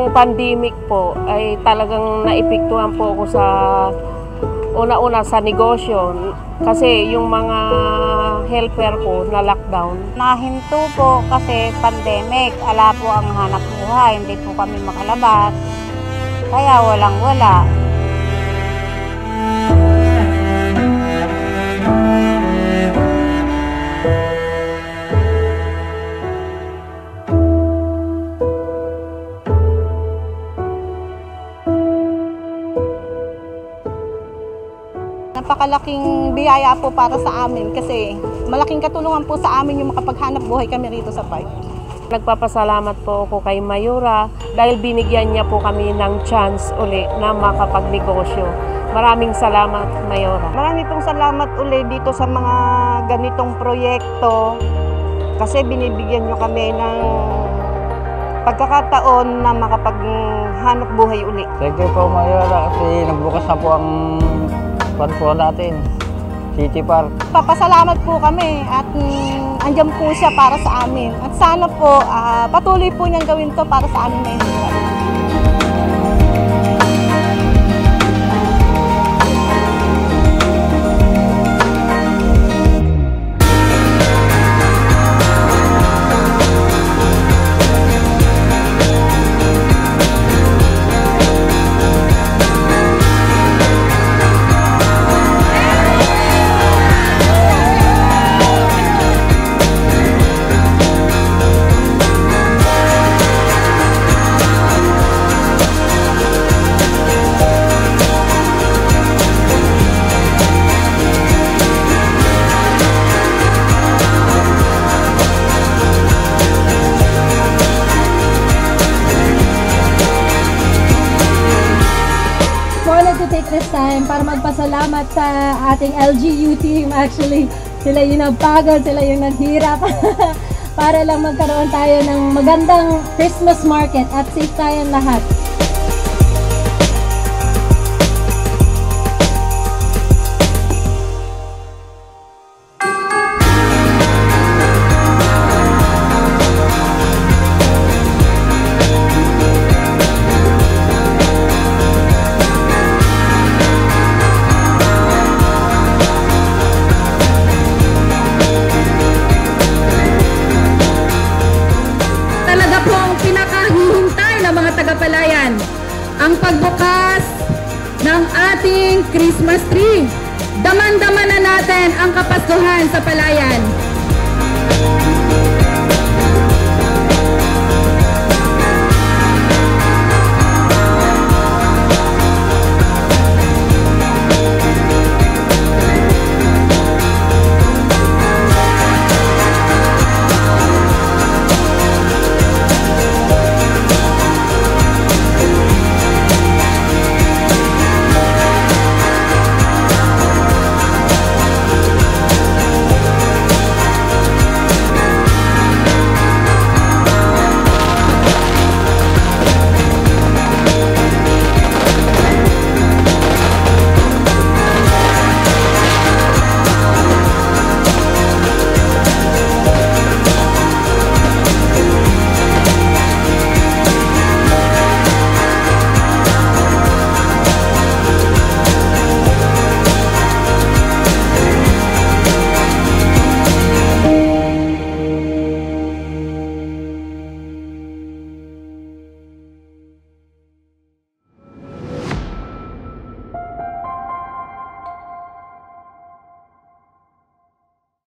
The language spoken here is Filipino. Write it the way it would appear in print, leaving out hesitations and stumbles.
nung pandemic po ay talagang naepektuhan po ako sa una-una sa negosyo kasi yung mga helper ko na lockdown. Nahinto po kasi pandemic, ala po ang hanap buhay, hindi po kami makalabas, kaya walang-wala. Napakalaking biyaya po para sa amin kasi malaking katulungan po sa amin yung makapaghanap buhay kami rito sa park. Nagpapasalamat po ako kay Mayura dahil binigyan niya po kami ng chance uli na makapagnegosyo. Maraming salamat, Mayura. Marami pong salamat uli dito sa mga ganitong proyekto kasi binibigyan nyo kami ng pagkakataon na makapaghanap buhay uli. Thank you po, Mayura, kasi nagbukas na po ang parko natin, City Park. Papasalamat po kami at andyan po siya para sa amin. At sana po patuloy po niyang gawin to para sa amin mahihirap. Take this time para magpasalamat sa ating LGU team. Actually, sila yung nagpagod, sila yung naghirap para lang magkaroon tayo ng magandang Christmas market at safe tayong lahat. Talaga pong pinakahihintay ng mga taga-Palayan ang pagbukas ng ating Christmas tree. Daman-daman na natin ang Kapaskuhan sa Palayan.